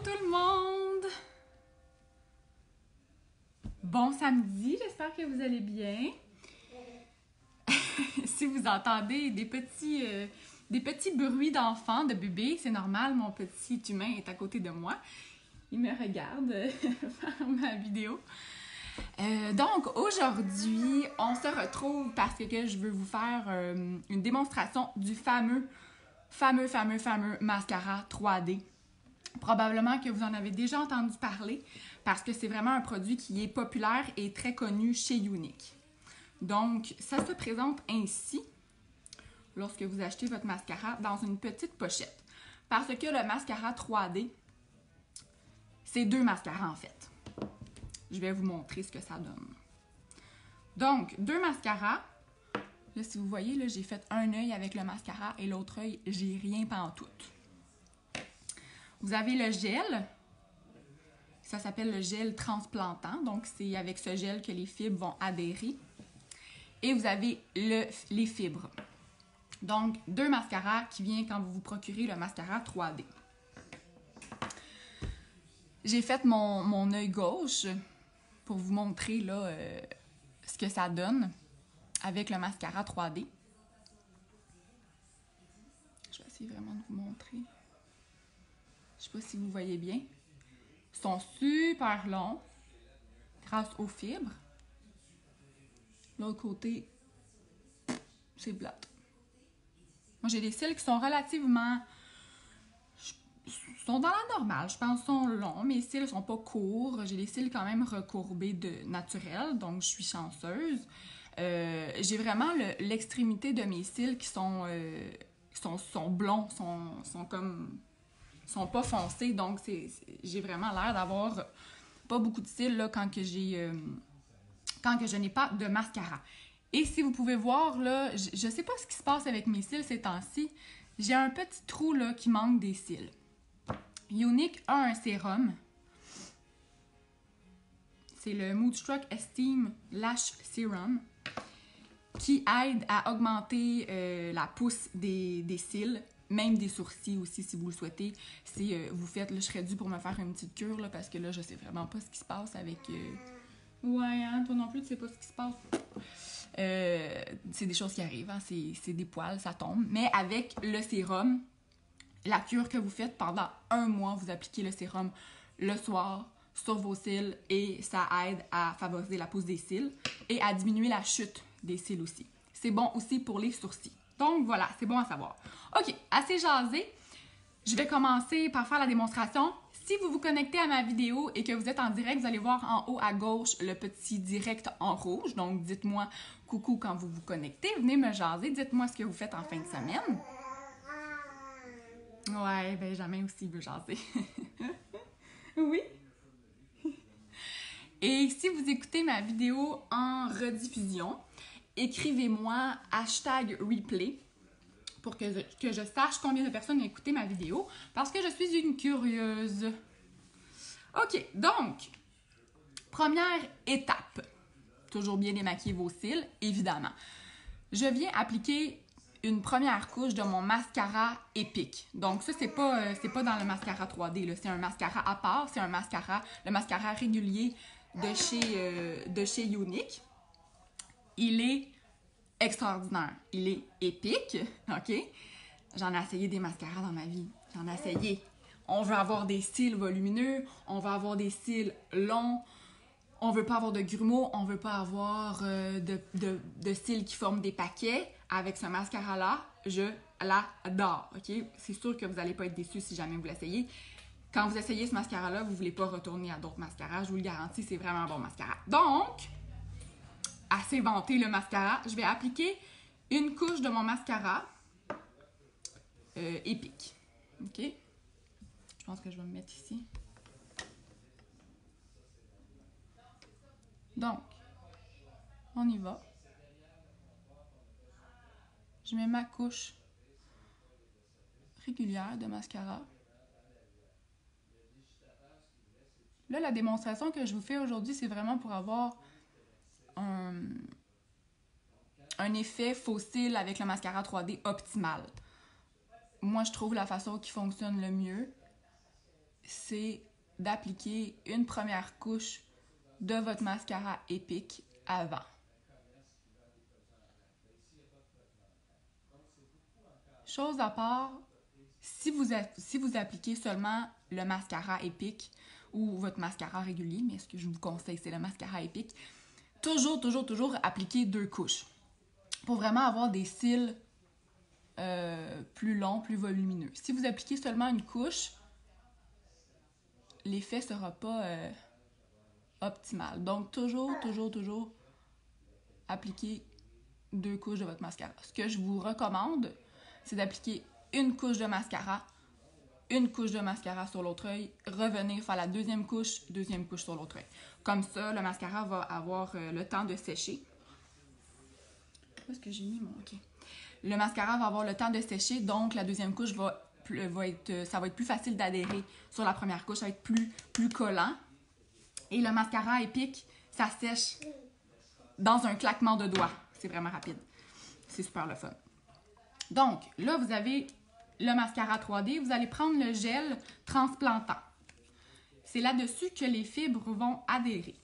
tout le monde! Bon samedi, j'espère que vous allez bien. Si vous entendez des petits bruits d'enfants, de bébés, c'est normal, mon petit humain est à côté de moi. Il me regarde faire ma vidéo. Donc, aujourd'hui, on se retrouve parce que je veux vous faire une démonstration du fameux mascara 3D. Probablement que vous en avez déjà entendu parler parce que c'est vraiment un produit qui est populaire et très connu chez Younique. Donc, ça se présente ainsi lorsque vous achetez votre mascara dans une petite pochette. Parce que le mascara 3D, c'est deux mascaras en fait. Je vais vous montrer ce que ça donne. Donc, deux mascaras. Là, si vous voyez, là, j'ai fait un œil avec le mascara et l'autre œil, j'ai rien pantoute. Vous avez le gel. Ça s'appelle le gel transplantant. Donc, c'est avec ce gel que les fibres vont adhérer. Et vous avez les fibres. Donc, deux mascaras qui viennent quand vous vous procurez le mascara 3D. J'ai fait mon œil gauche pour vous montrer là, ce que ça donne avec le mascara 3D. Je vais essayer vraiment de vous montrer. Je sais pas si vous voyez bien. Ils sont super longs grâce aux fibres. L'autre côté, c'est plate. Moi, j'ai des cils qui sont relativement... sont dans la normale, je pense, sont longs. Mes cils sont pas courts. J'ai des cils quand même recourbés de naturel, donc je suis chanceuse. J'ai vraiment l'extrémité de mes cils qui sont blonds, sont pas foncés, donc j'ai vraiment l'air d'avoir pas beaucoup de cils là, quand que je n'ai pas de mascara. Et si vous pouvez voir, là, je sais pas ce qui se passe avec mes cils ces temps-ci, j'ai un petit trou là, qui manque des cils. Younique a un sérum. C'est le Moodstruck Esteem Lash Serum qui aide à augmenter la pousse des cils, même des sourcils aussi si vous le souhaitez. Si vous faites, là, je serais due pour me faire une petite cure là, parce que là, je sais vraiment pas ce qui se passe avec... Ouais, hein, toi non plus, tu sais pas ce qui se passe. C'est des choses qui arrivent, hein, c'est des poils, ça tombe. Mais avec le sérum, la cure que vous faites pendant un mois, vous appliquez le sérum le soir sur vos cils et ça aide à favoriser la pousse des cils et à diminuer la chute des cils aussi. C'est bon aussi pour les sourcils. Donc voilà, c'est bon à savoir. Ok, assez jasé. Je vais commencer par faire la démonstration. Si vous vous connectez à ma vidéo et que vous êtes en direct, vous allez voir en haut à gauche le petit direct en rouge. Donc dites-moi coucou quand vous vous connectez. Venez me jaser. Dites-moi ce que vous faites en fin de semaine. Ouais, Benjamin aussi veut jaser. Oui. Et si vous écoutez ma vidéo en rediffusion, écrivez-moi #replay pour que je sache combien de personnes ont écouté ma vidéo parce que je suis une curieuse. Ok, donc, première étape. Toujours bien démaquiller vos cils, évidemment. Je viens appliquer une première couche de mon mascara Epic. Donc ça, c'est pas dans le mascara 3D, c'est un mascara à part. C'est le mascara régulier de chez Younique. Il est extraordinaire. Il est épique, ok? J'en ai essayé des mascaras dans ma vie. J'en ai essayé. On veut avoir des cils volumineux, on veut avoir des cils longs, on veut pas avoir de grumeaux, on veut pas avoir de cils qui forment des paquets. Avec ce mascara-là, je l'adore, ok? C'est sûr que vous n'allez pas être déçus si jamais vous l'essayez. Quand vous essayez ce mascara-là, vous voulez pas retourner à d'autres mascaras, je vous le garantis, c'est vraiment un bon mascara. Donc, assez vanté le mascara, je vais appliquer une couche de mon mascara Epic. Ok? Je pense que je vais me mettre ici. Donc, on y va. Je mets ma couche régulière de mascara. Là, la démonstration que je vous fais aujourd'hui, c'est vraiment pour avoir un effet faux cils avec le mascara 3D optimal. Moi, je trouve la façon qui fonctionne le mieux, c'est d'appliquer une première couche de votre mascara Epic avant. Chose à part, si vous appliquez seulement le mascara Epic ou votre mascara régulier, mais ce que je vous conseille, c'est le mascara Epic, toujours appliquer 2 couches pour vraiment avoir des cils plus longs, plus volumineux. Si vous appliquez seulement une couche, l'effet ne sera pas optimal. Donc, toujours appliquer 2 couches de votre mascara. Ce que je vous recommande, c'est d'appliquer une couche de mascara sur l'autre œil, revenir faire la deuxième couche sur l'autre œil. Comme ça, le mascara va avoir le temps de sécher. Où est-ce que j'ai mis mon... OK. Le mascara va avoir le temps de sécher, donc la deuxième couche ça va être plus facile d'adhérer sur la première couche, ça va être plus collant. Et le mascara Epic, ça sèche dans un claquement de doigts. C'est vraiment rapide. C'est super le fun. Donc, là, vous avez le mascara 3D. Vous allez prendre le gel transplantant. C'est là-dessus que les fibres vont adhérer.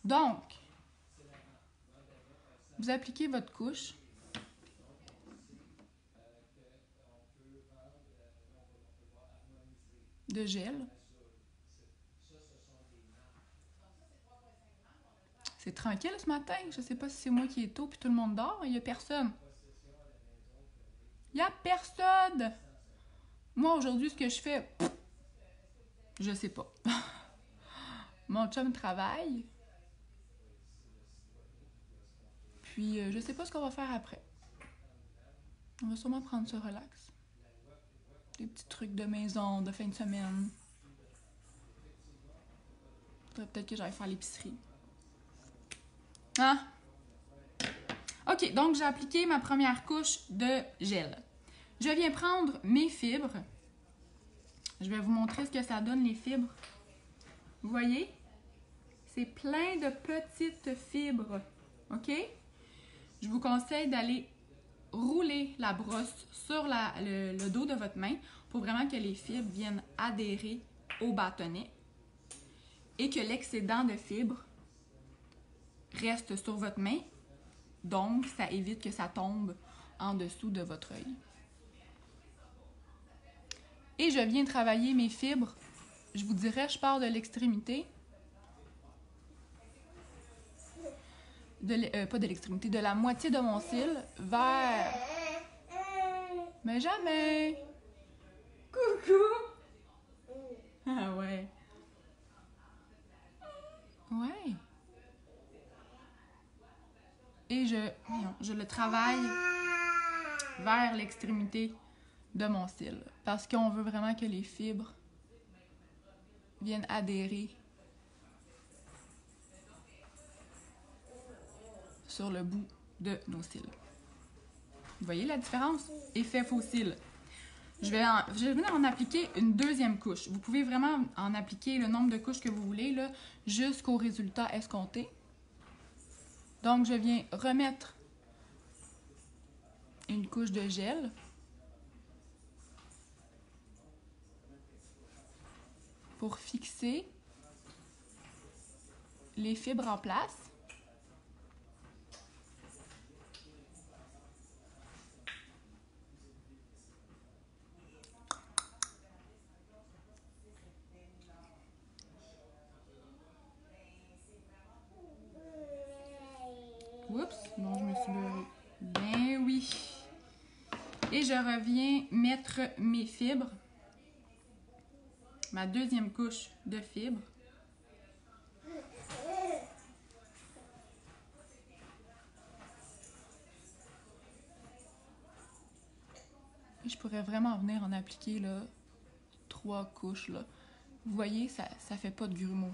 Donc, vous appliquez votre couche. De gel. C'est tranquille ce matin. Je sais pas si c'est moi qui est tôt puis tout le monde dort. Il y a personne. Il y a personne. Moi, aujourd'hui, ce que je fais, je sais pas. Mon chum travaille. Puis, je sais pas ce qu'on va faire après. On va sûrement prendre ça relax. Des petits trucs de maison, de fin de semaine. Faudrait peut-être que j'aille faire l'épicerie. Hein? OK, donc j'ai appliqué ma première couche de gel. Je viens prendre mes fibres. Je vais vous montrer ce que ça donne, les fibres. Vous voyez? C'est plein de petites fibres. OK? Je vous conseille d'aller rouler la brosse sur le dos de votre main pour vraiment que les fibres viennent adhérer au bâtonnet et que l'excédent de fibres reste sur votre main. Donc, ça évite que ça tombe en dessous de votre œil. Et je viens travailler mes fibres. Je vous dirais, je pars de l'extrémité. Pas de l'extrémité, de la moitié de mon cil vers... Mais jamais! Coucou! Ah ouais. Ouais. Et je le travaille vers l'extrémité de mon cil. Parce qu'on veut vraiment que les fibres viennent adhérer sur le bout de nos cils. Vous voyez la différence? Effet faux cils. Je vais venir en appliquer une deuxième couche. Vous pouvez vraiment en appliquer le nombre de couches que vous voulez là, jusqu'au résultat escompté. Donc, je viens remettre une couche de gel. Pour fixer les fibres en place. Oups, non, je me suis beurrée. Ben oui. Et je reviens mettre mes fibres. Ma deuxième couche de fibres. Et je pourrais vraiment venir en appliquer là, 3 couches. Là. Vous voyez, ça fait pas de grumeaux.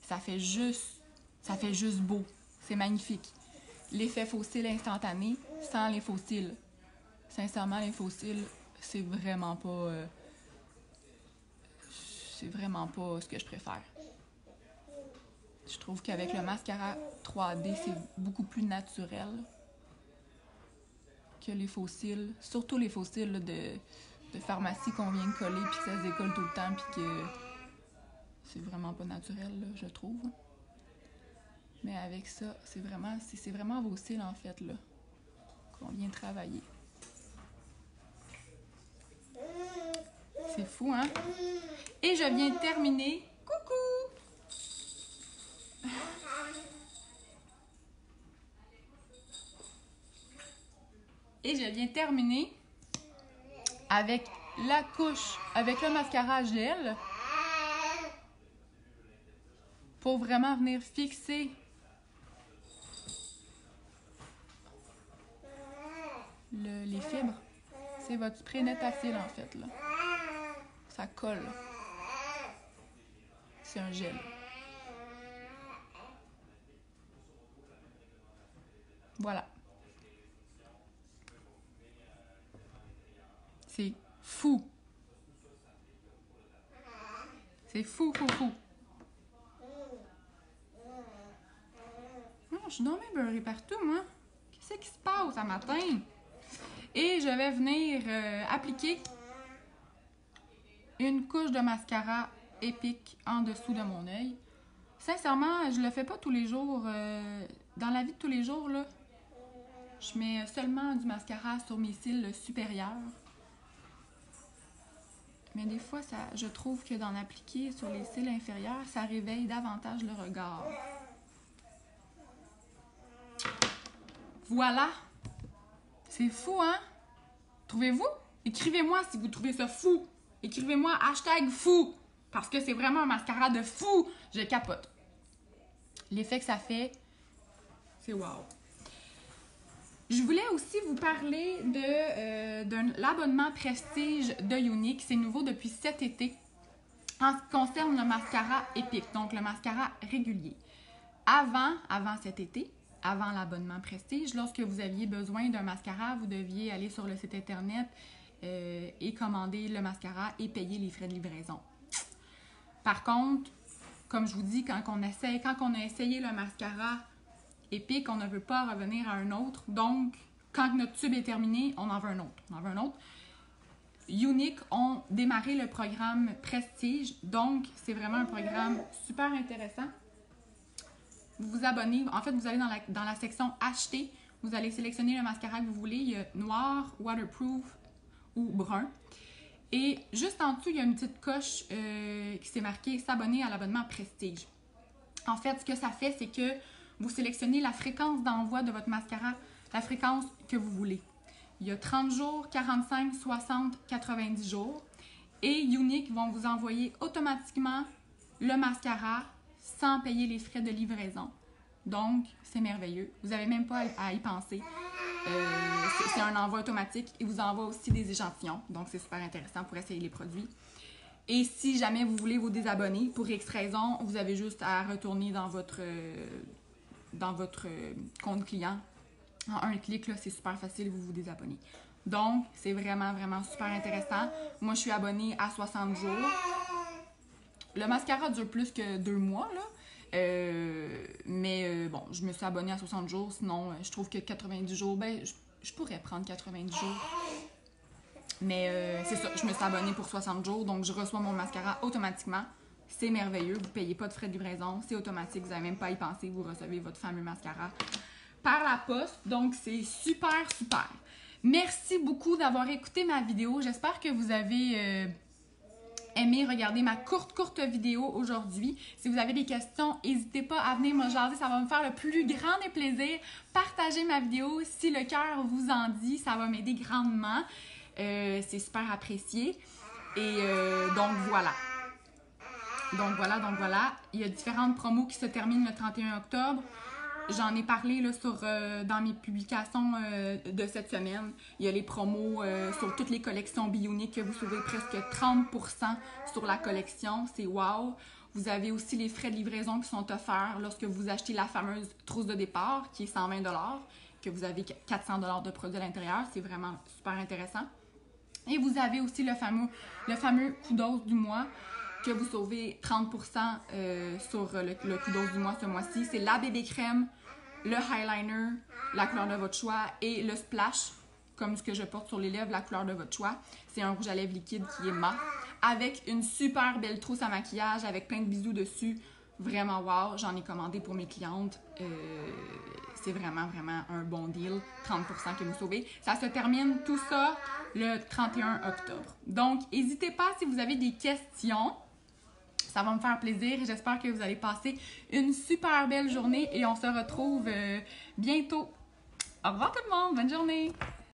Ça fait juste beau. C'est magnifique. L'effet faux cils instantané sans les faux cils. Sincèrement, les faux cils, c'est vraiment pas ce que je préfère. Je trouve qu'avec le mascara 3D, c'est beaucoup plus naturel que les faux cils. Surtout les faux cils là, de pharmacie qu'on vient de coller puis que ça se décolle tout le temps puis que c'est vraiment pas naturel, là, je trouve. Mais avec ça, c'est vraiment vos cils, en fait, là, qu'on vient travailler. C'est fou, hein? Et je viens de terminer. Coucou! Et je viens de terminer avec la couche, avec le mascara à gel. Pour vraiment venir fixer les fibres. C'est votre spray net à cils, en fait, là. Ça colle. C'est un gel. Voilà. C'est fou. C'est fou, fou, fou. Non, je suis tombée beurrée partout, moi. Qu'est-ce qui se passe ce matin? Et je vais venir appliquer une couche de mascara épique en dessous de mon œil. Sincèrement, je le fais pas tous les jours. Dans la vie de tous les jours, là, je mets seulement du mascara sur mes cils supérieurs. Mais des fois, je trouve que d'en appliquer sur les cils inférieurs, ça réveille davantage le regard. Voilà! C'est fou, hein? Trouvez-vous? Écrivez-moi si vous trouvez ça fou. Écrivez-moi #fou. Parce que c'est vraiment un mascara de fou. Je capote. L'effet que ça fait, c'est wow. Je voulais aussi vous parler de l'abonnement Prestige de Younique. C'est nouveau depuis cet été. En ce qui concerne le mascara épique, donc le mascara régulier. Avant cet été, avant l'abonnement Prestige, lorsque vous aviez besoin d'un mascara, vous deviez aller sur le site internet et commander le mascara et payer les frais de livraison. Par contre, comme je vous dis, quand on a essayé le mascara épique, on ne veut pas revenir à un autre. Donc, quand notre tube est terminé, on en veut un autre. Younique ont démarré le programme Prestige. Donc, c'est vraiment un programme super intéressant. Vous vous abonnez. En fait, vous allez dans la section Acheter. Vous allez sélectionner le mascara que vous voulez. Il y a noir, waterproof ou brun. Et juste en dessous, il y a une petite coche qui s'est marquée S'abonner à l'abonnement Prestige. En fait, ce que ça fait, c'est que vous sélectionnez la fréquence d'envoi de votre mascara, la fréquence que vous voulez. Il y a 30 jours, 45, 60, 90 jours. Et Younique vont vous envoyer automatiquement le mascara sans payer les frais de livraison. Donc, c'est merveilleux. Vous n'avez même pas à y penser. C'est un envoi automatique. Ils vous envoient aussi des échantillons. Donc, c'est super intéressant pour essayer les produits. Et si jamais vous voulez vous désabonner, pour X raison, vous avez juste à retourner dans votre compte client. En un clic, là, c'est super facile, vous vous désabonnez. Donc, c'est vraiment, vraiment super intéressant. Moi, je suis abonnée à 60 jours. Le mascara dure plus que 2 mois, là. Mais bon, je me suis abonnée à 60 jours. Sinon, je trouve que 90 jours, ben, je pourrais prendre 90 jours. Mais c'est ça, je me suis abonnée pour 60 jours. Donc, je reçois mon mascara automatiquement. C'est merveilleux. Vous ne payez pas de frais de livraison. C'est automatique. Vous n'avez même pas à y penser. Vous recevez votre fameux mascara par la poste. Donc, c'est super, super. Merci beaucoup d'avoir écouté ma vidéo. J'espère que vous avez aimé regarder ma courte vidéo aujourd'hui. Si vous avez des questions, n'hésitez pas à venir me jaser. Ça va me faire le plus grand des plaisirs. Partagez ma vidéo si le cœur vous en dit. Ça va m'aider grandement. C'est super apprécié. Et donc, voilà. Donc, voilà. Il y a différentes promos qui se terminent le 31 octobre. J'en ai parlé là, dans mes publications de cette semaine. Il y a les promos sur toutes les collections Bionique que vous sauvez presque 30% sur la collection. C'est wow! Vous avez aussi les frais de livraison qui sont offerts lorsque vous achetez la fameuse trousse de départ qui est 120 $, que vous avez 400 $ de produits à l'intérieur. C'est vraiment super intéressant. Et vous avez aussi le fameux coup d'os du mois que vous sauvez 30% sur le coup d'os du mois ce mois-ci. C'est la bébé crème, le eyeliner, la couleur de votre choix et le splash comme ce que je porte sur les lèvres, la couleur de votre choix. C'est un rouge à lèvres liquide qui est mat, avec une super belle trousse à maquillage, avec plein de bisous dessus. Vraiment wow, j'en ai commandé pour mes clientes. C'est vraiment un bon deal. 30% que vous sauvez. Ça se termine tout ça le 31 octobre. Donc, n'hésitez pas si vous avez des questions. Ça va me faire plaisir et j'espère que vous allez passer une super belle journée et on se retrouve bientôt. Au revoir tout le monde, bonne journée!